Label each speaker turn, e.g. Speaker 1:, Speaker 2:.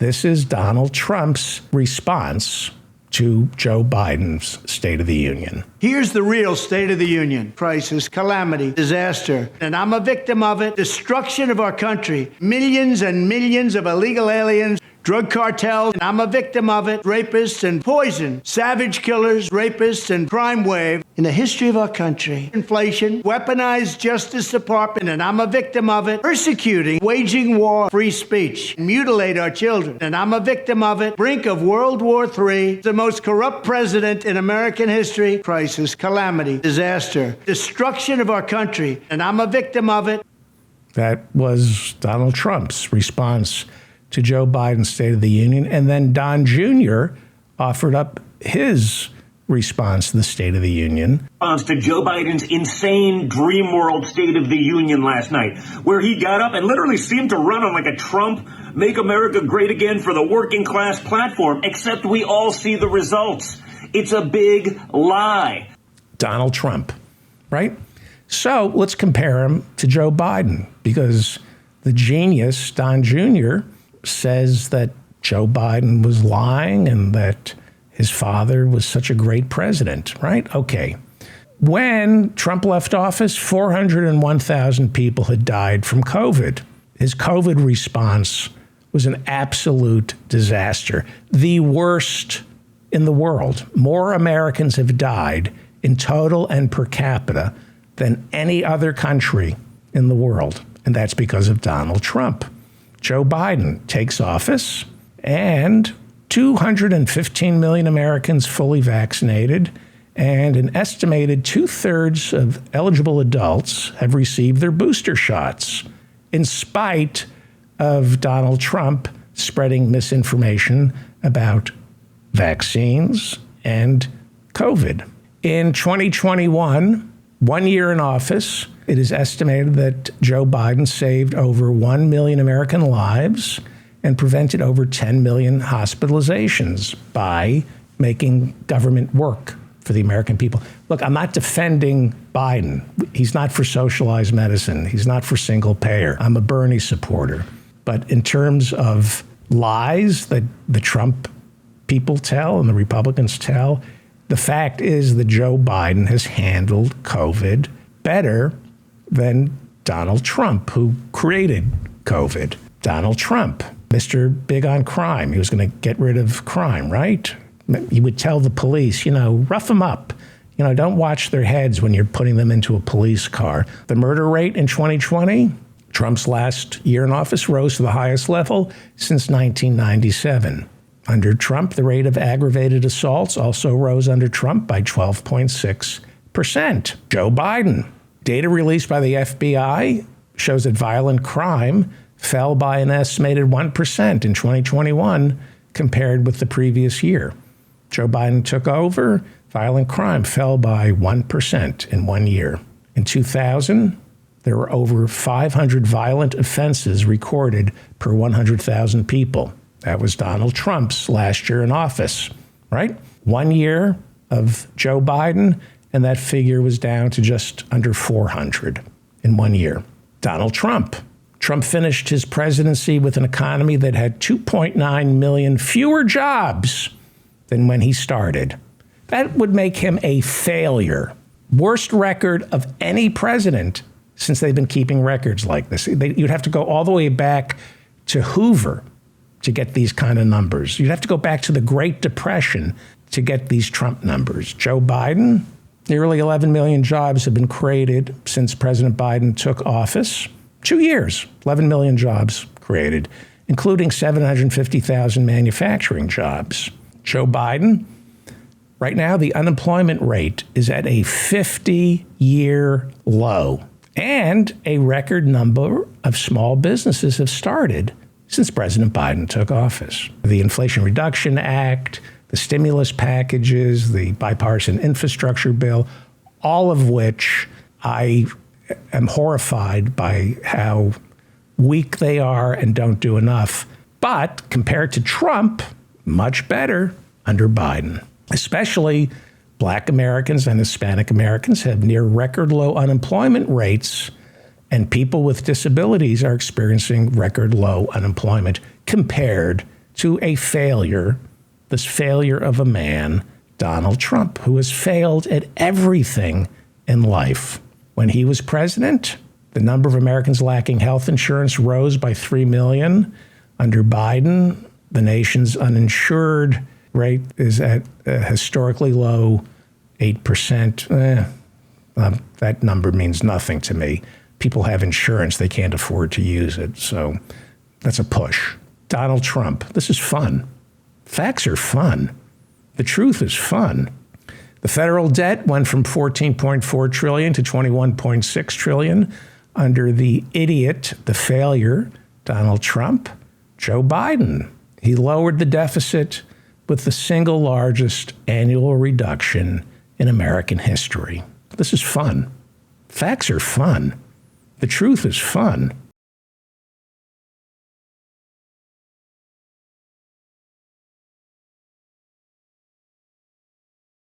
Speaker 1: This is Donald Trump's response to Joe Biden's State of the Union.
Speaker 2: Here's the real State of the Union. Crisis, calamity, disaster. And I'm a victim of it. Destruction of our country. Millions and millions of illegal aliens. Drug cartels, and I'm a victim of it. Rapists and poison. Savage killers, rapists, and crime wave. In the history of our country. Inflation, weaponized Justice Department, and I'm a victim of it. Persecuting, waging war, free speech. Mutilate our children, and I'm a victim of it. Brink of World War III. The most corrupt president in American history. Crisis, calamity, disaster. Destruction of our country, and I'm a victim of it.
Speaker 1: That was Donald Trump's response to Joe Biden's State of the Union. And then Don Jr. offered up his response to the State of the Union.
Speaker 3: Response to Joe Biden's insane dream world State of the Union last night, where he got up and literally seemed to run on like a Trump Make America Great Again for the working class platform, except we all see the results. It's a big lie.
Speaker 1: Donald Trump, right? So let's compare him to Joe Biden, because the genius, Don Jr., says that Joe Biden was lying and that his father was such a great president, right? Okay. When Trump left office, 401,000 people had died from COVID. His COVID response was an absolute disaster, the worst in the world. More Americans have died in total and per capita than any other country in the world, and that's because of Donald Trump. Joe Biden takes office, and 215 million Americans fully vaccinated, and an estimated 2/3 of eligible adults have received their booster shots, in spite of Donald Trump spreading misinformation about vaccines and COVID. In 2021, 1 year in office, it is estimated that Joe Biden saved over 1 million American lives and prevented over 10 million hospitalizations by making government work for the American people. Look, I'm not defending Biden. He's not for socialized medicine. He's not for single payer. I'm a Bernie supporter. But in terms of lies that the Trump people tell and the Republicans tell, the fact is that Joe Biden has handled COVID better than Donald Trump, who created COVID. Donald Trump, Mr. Big on crime. He was going to get rid of crime, right? He would tell the police, rough them up. Don't watch their heads when you're putting them into a police car. The murder rate in 2020, Trump's last year in office, rose to the highest level since 1997. Under Trump, the rate of aggravated assaults also rose under Trump by 12.6%. Joe Biden, data released by the FBI shows that violent crime fell by an estimated 1% in 2021 compared with the previous year. Joe Biden took over, violent crime fell by 1% in 1 year. In 2000, there were over 500 violent offenses recorded per 100,000 people. That was Donald Trump's last year in office, right? 1 year of Joe Biden, and that figure was down to just under 400 in 1 year. Donald Trump. Trump finished his presidency with an economy that had 2.9 million fewer jobs than when he started. That would make him a failure. Worst record of any president since they've been keeping records like this. You'd have to go all the way back to Hoover to get these kind of numbers. You'd have to go back to the Great Depression to get these Trump numbers. Joe Biden, nearly 11 million jobs have been created since President Biden took office. 2 years, 11 million jobs created, including 750,000 manufacturing jobs. Joe Biden, right now the unemployment rate is at a 50-year low, and a record number of small businesses have started since President Biden took office. The Inflation Reduction Act, the stimulus packages, the bipartisan infrastructure bill, all of which I am horrified by how weak they are and don't do enough. But compared to Trump, much better under Biden. Especially Black Americans and Hispanic Americans have near record low unemployment rates, and people with disabilities are experiencing record low unemployment compared to a failure, this failure of a man, Donald Trump, who has failed at everything in life. When he was president, the number of Americans lacking health insurance rose by 3 million. Under Biden, the nation's uninsured rate is at a historically low 8%. That number means nothing to me. People have insurance. They can't afford to use it. So that's a push. Donald Trump. This is fun. Facts are fun. The truth is fun. The federal debt went from $14.4 trillion to $21.6 trillion under the idiot, the failure, Donald Trump. Joe Biden. He lowered the deficit with the single largest annual reduction in American history. This is fun. Facts are fun. The truth is fun.